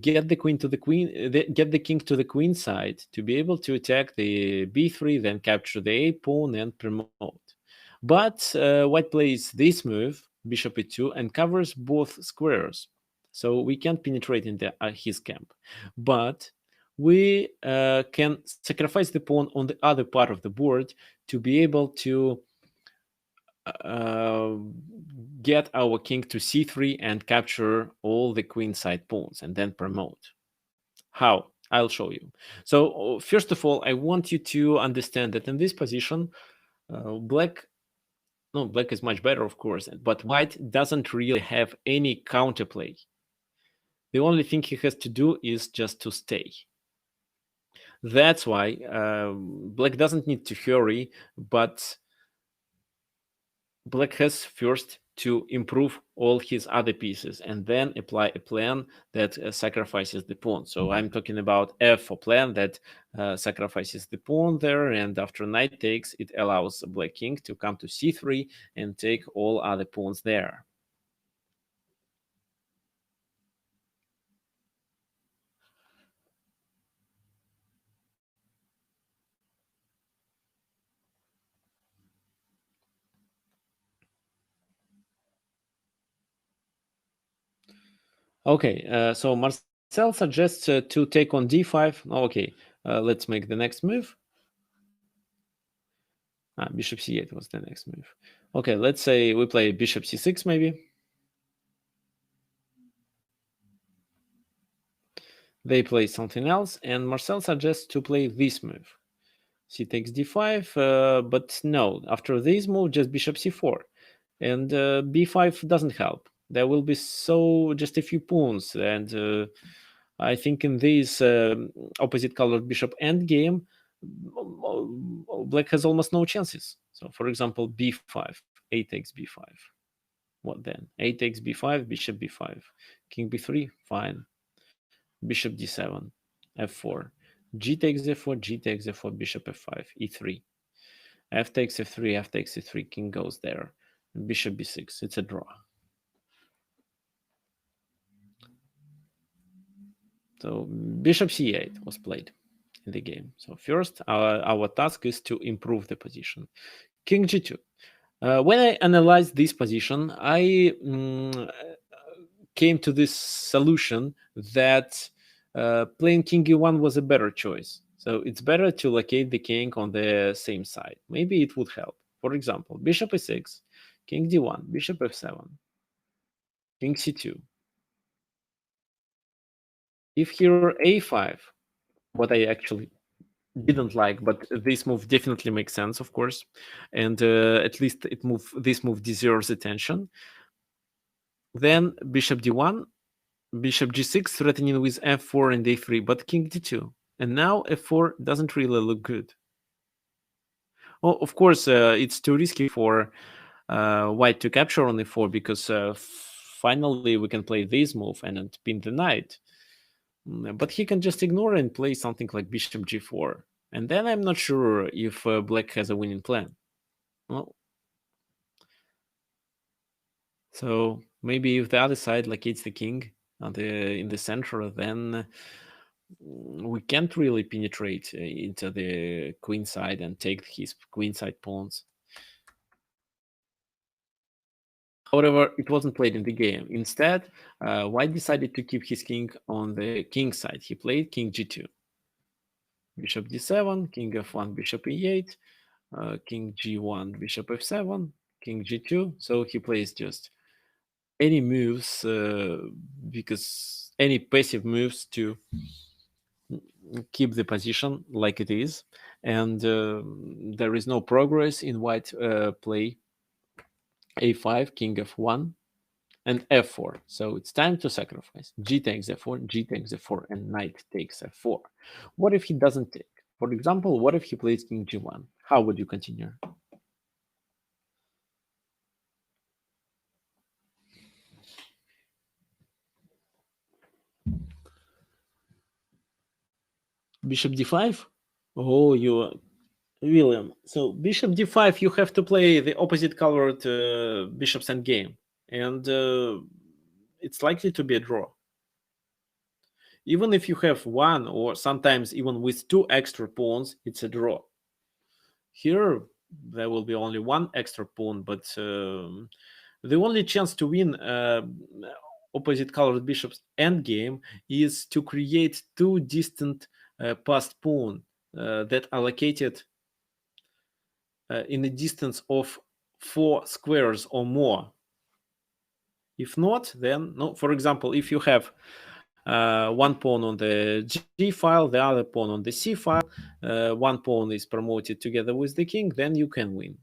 get the queen to the queen, get the king to the queen side to be able to attack the b3, then capture the a pawn and promote. But white plays this move, bishop e2, and covers both squares. So we can't penetrate into his camp. But we can sacrifice the pawn on the other part of the board to be able to uh, get our king to c3 and capture all the queenside pawns and then promote. How? I'll show you. So first of all, I want you to understand that in this position, black is much better, of course, but white doesn't really have any counterplay. The only thing he has to do is just to stay. That's why black doesn't need to hurry, but black has first to improve all his other pieces and then apply a plan that sacrifices the pawn. So I'm talking about f for plan that sacrifices the pawn there, and after knight takes, it allows black king to come to c3 and take all other pawns there. Okay, so Marcel suggests to take on d5. Okay, let's make the next move. Bishop c8 was the next move. Okay, let's say we play bishop c6 maybe. They play something else, and Marcel suggests to play this move. C takes d5, but no, after this move, just bishop c4. And b5 doesn't help. There will be just a few pawns, and I think in this opposite colored bishop endgame, black has almost no chances. So for example, b5, a takes b5. What then? A takes b5, bishop b5. King b3, fine. Bishop d7, f4. G takes f4, G takes f4, bishop f5, e3. F takes f3, F takes e3, king goes there. Bishop b6, it's a draw. So bishop c8 was played in the game. So first, our task is to improve the position. King g2. When I analyzed this position, I came to this solution that playing king e1 was a better choice. So it's better to locate the king on the same side. Maybe it would help. For example, bishop e6, king d1, bishop f7, king c2. If here a5, what I actually didn't like, but this move definitely makes sense, of course, and at least this move deserves attention. Then bishop d1, bishop g6, threatening with f4 and a3, but king d2, and now f4 doesn't really look good. Well, of course, it's too risky for white to capture on e4 because finally we can play this move and pin the knight. But he can just ignore and play something like bishop g4. And then I'm not sure if black has a winning plan. Well, so maybe if the other side locates the king in the center, then we can't really penetrate into the queen side and take his queen side pawns. However, it wasn't played in the game. Instead, white decided to keep his king on the king side. He played king g2. Bishop d7, king f1, bishop e8, king g1, bishop f7, king g2. So he plays just any moves because any passive moves to keep the position like it is, and there is no progress in white play a5, king f1, and f4. So it's time to sacrifice. G takes f4, G takes f4, and knight takes f4. What if he doesn't take? For example, what if he plays king g1? How would you continue? Bishop d5? Oh, you William. So bishop d5, you have to play the opposite colored bishop's endgame, and it's likely to be a draw. Even if you have one, or sometimes even with two extra pawns, it's a draw. Here, there will be only one extra pawn, but the only chance to win opposite colored bishop's endgame is to create two distant passed pawn that allocated in a distance of 4 squares or more. If not, then no. For example, if you have one pawn on the G file, the other pawn on the C file, one pawn is promoted together with the king, then you can win.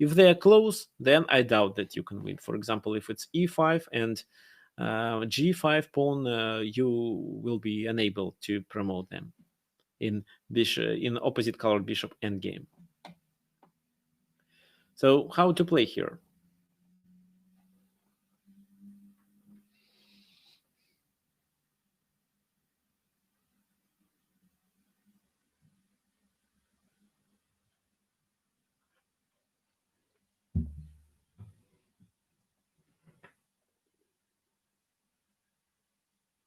If they are close, then I doubt that you can win. For example, if it's E5 and G5 pawn, you will be unable to promote them in opposite colored bishop endgame. So how to play here?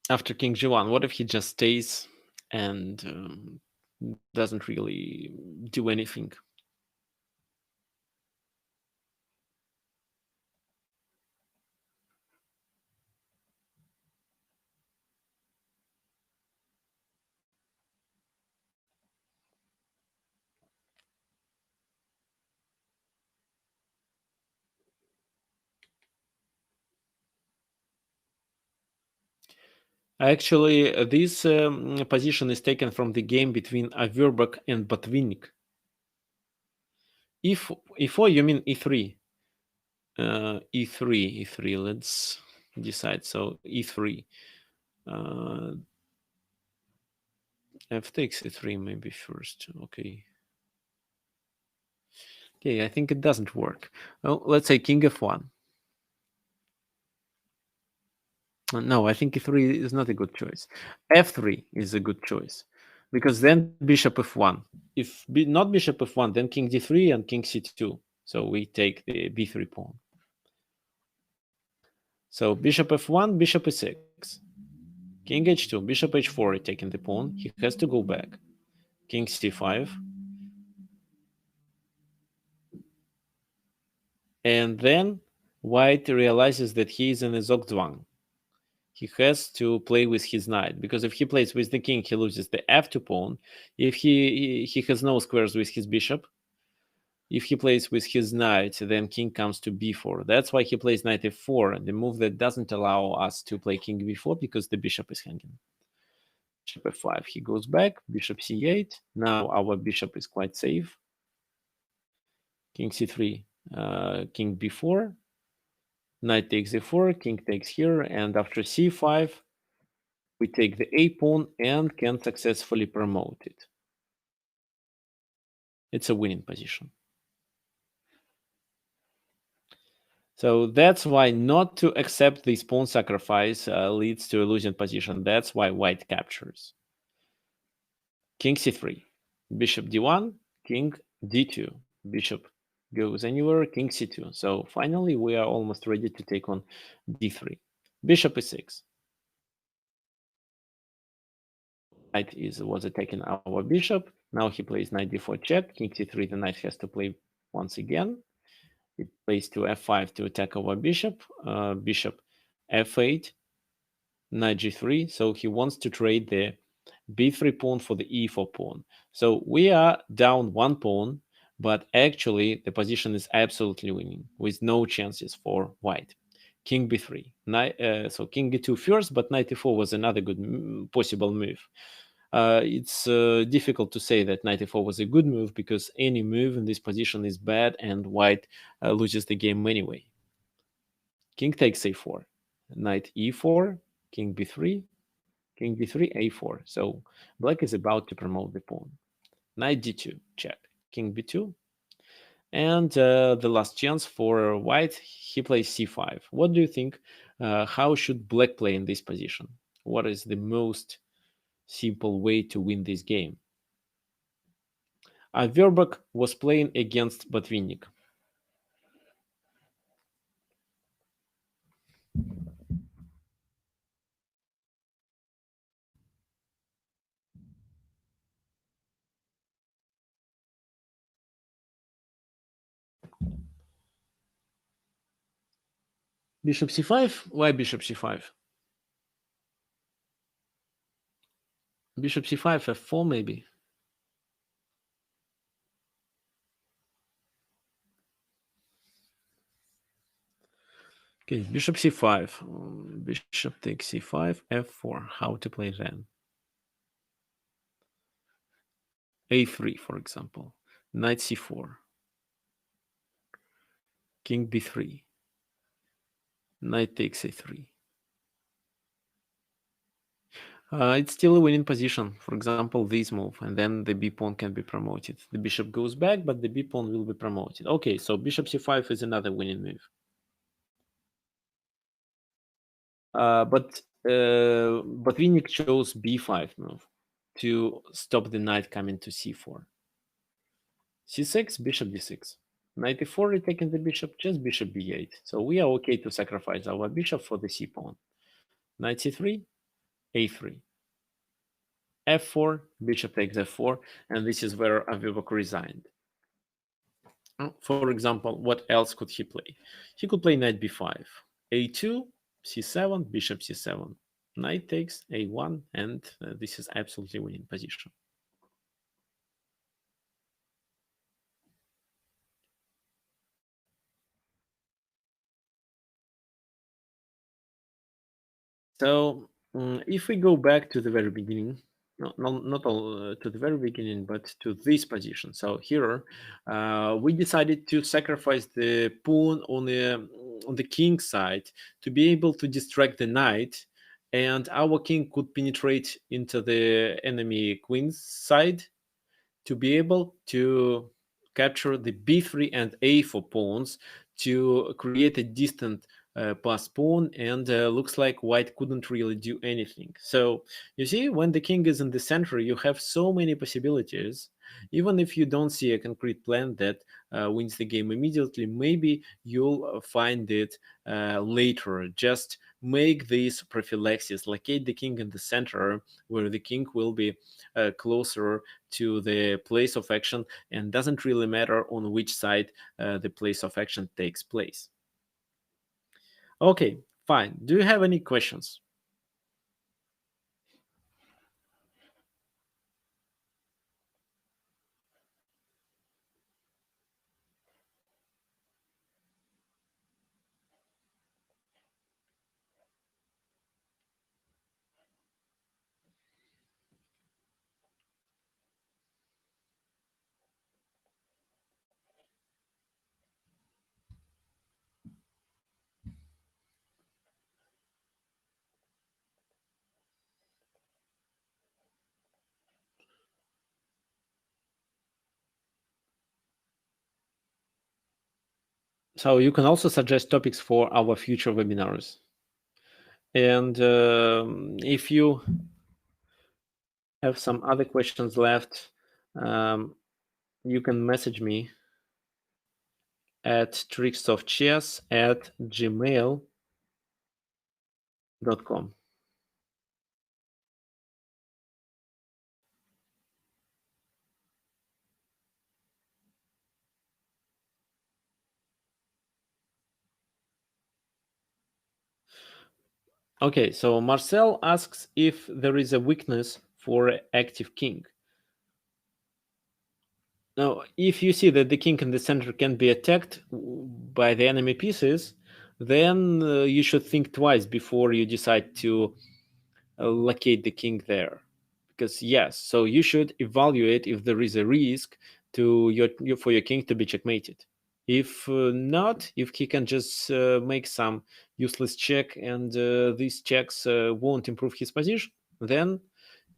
After king g1, what if he just stays and doesn't really do anything? Actually, this position is taken from the game between Averbach and Botvinnik. E4, you mean E3? E3. Let's decide. So E3. F takes E3 maybe first. Okay. Okay, I think it doesn't work. Well, let's say king F1. No, I think E3 is not a good choice. F3 is a good choice because then bishop F1. If not bishop F1, then king D3 and king C2. So we take the B3 pawn. So bishop F1, bishop E6. King H2, bishop H4 taking the pawn. He has to go back. King C5. And then white realizes that he is in a Zugzwang. He has to play with his knight, because if he plays with the king, he loses the f2 pawn. If he has no squares with his bishop, if he plays with his knight, then king comes to b4. That's why he plays knight f4, the move that doesn't allow us to play king b4 because the bishop is hanging. Bishop f5, he goes back, bishop c8. Now our bishop is quite safe. King c3, king b4, knight takes a4, king takes here, and after c5, we take the a pawn and can successfully promote it. It's a winning position. So that's why not to accept this pawn sacrifice leads to a losing position. That's why white captures. King c3, bishop d1, king d2, bishop goes anywhere, king c2. So finally, we are almost ready to take on d3. Bishop e6. Knight was attacking our bishop. Now he plays knight d4 check, king c3. The knight has to play once again. It plays to f5 to attack our bishop. Bishop f8, knight g3. So he wants to trade the b3 pawn for the e4 pawn. So we are down one pawn, but actually the position is absolutely winning with no chances for white. King b3. So king e2 first, but knight e4 was another good possible move. It's difficult to say that knight e4 was a good move because any move in this position is bad and white loses the game anyway. King takes a4, knight e4, king b3, king d3, a4. So black is about to promote the pawn. Knight d2, check, king b2. And the last chance for white, he plays c5. What do you think? How should black play in this position? What is the most simple way to win this game? Averbach was playing against Botvinnik. Bishop c5? Why bishop c5? Bishop c5, f4 maybe. Okay, bishop c5, bishop takes c5, f4. How to play then? a3, for example. Knight c4. King b3. Knight takes a3. It's still a winning position. For example, this move, and then the b pawn can be promoted. The bishop goes back, but the b pawn will be promoted. Okay, so bishop c5 is another winning move. But Vinnik chose b5 move to stop the knight coming to c4. c6, bishop d6. Knight e4, retaking the bishop, just bishop b8. So we are okay to sacrifice our bishop for the c pawn. Knight c3, a3. f4, bishop takes f4, and this is where Avivok resigned. For example, what else could he play? He could play knight b5, a2, c7, bishop c7. Knight takes a1, and this is absolutely winning position. So if we go back to the very beginning, not all to the very beginning, but to this position. So here we decided to sacrifice the pawn on the king side to be able to distract the knight, and our king could penetrate into the enemy queen's side to be able to capture the b3 and a4 pawns to create a distant pass pawn, and looks like white couldn't really do anything. So you see, when the king is in the center, you have so many possibilities. Even if you don't see a concrete plan that wins the game immediately, maybe you'll find it later. Just make this prophylaxis, locate the king in the center, where the king will be closer to the place of action, and doesn't really matter on which side the place of action takes place. Okay, fine. Do you have any questions? So you can also suggest topics for our future webinars. And if you have some other questions left, you can message me at tricksofchess@gmail.com. Okay, so Marcel asks if there is a weakness for active king. Now, if you see that the king in the center can be attacked by the enemy pieces, then you should think twice before you decide to locate the king there. Because yes, so you should evaluate if there is a risk to for your king to be checkmated. If not, if he can just make some useless check, and these checks won't improve his position, then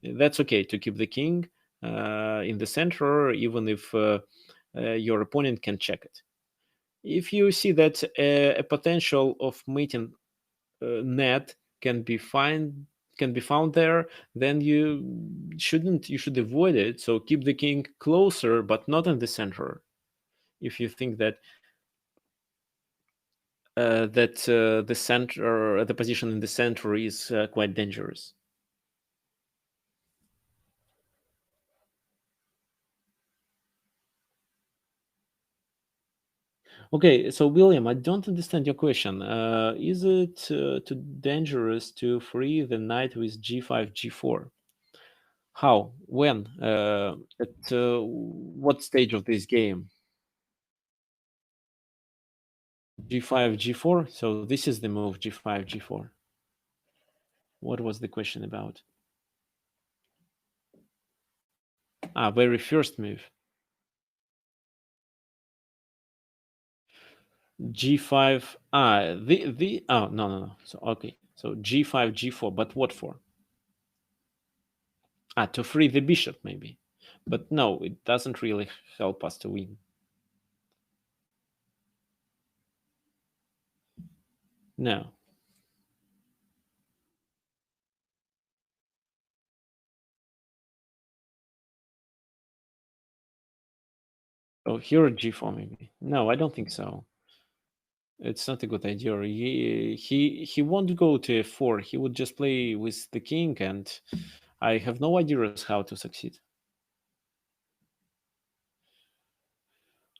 that's okay to keep the king in the center, even if your opponent can check it. If you see that a potential of mating net can be found there, then you should avoid it. So keep the king closer, but not in the center. If you think that the center, the position in the center is quite dangerous. Okay, so William, I don't understand your question. Is it too dangerous to free the knight with g5, g4? How? When? At what stage of this game? G5, G4? So this is the move, G5, G4. What was the question about? Very first move. G5. No. So okay. So G5, G4. But what for? To free the bishop, maybe. But no, it doesn't really help us to win. No. Oh, here at G4 maybe. No, I don't think so. It's not a good idea. He won't go to F4. He would just play with the king, and I have no ideas how to succeed.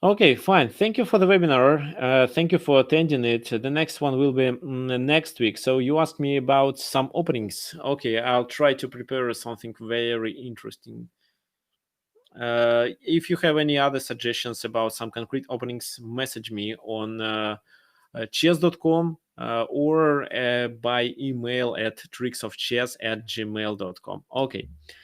Okay, fine. Thank you for the webinar. Thank you for attending it. The next one will be next week. So you asked me about some openings. Okay, I'll try to prepare something very interesting. If you have any other suggestions about some concrete openings, message me on chess.com or by email at tricksofchess@gmail.com. Okay.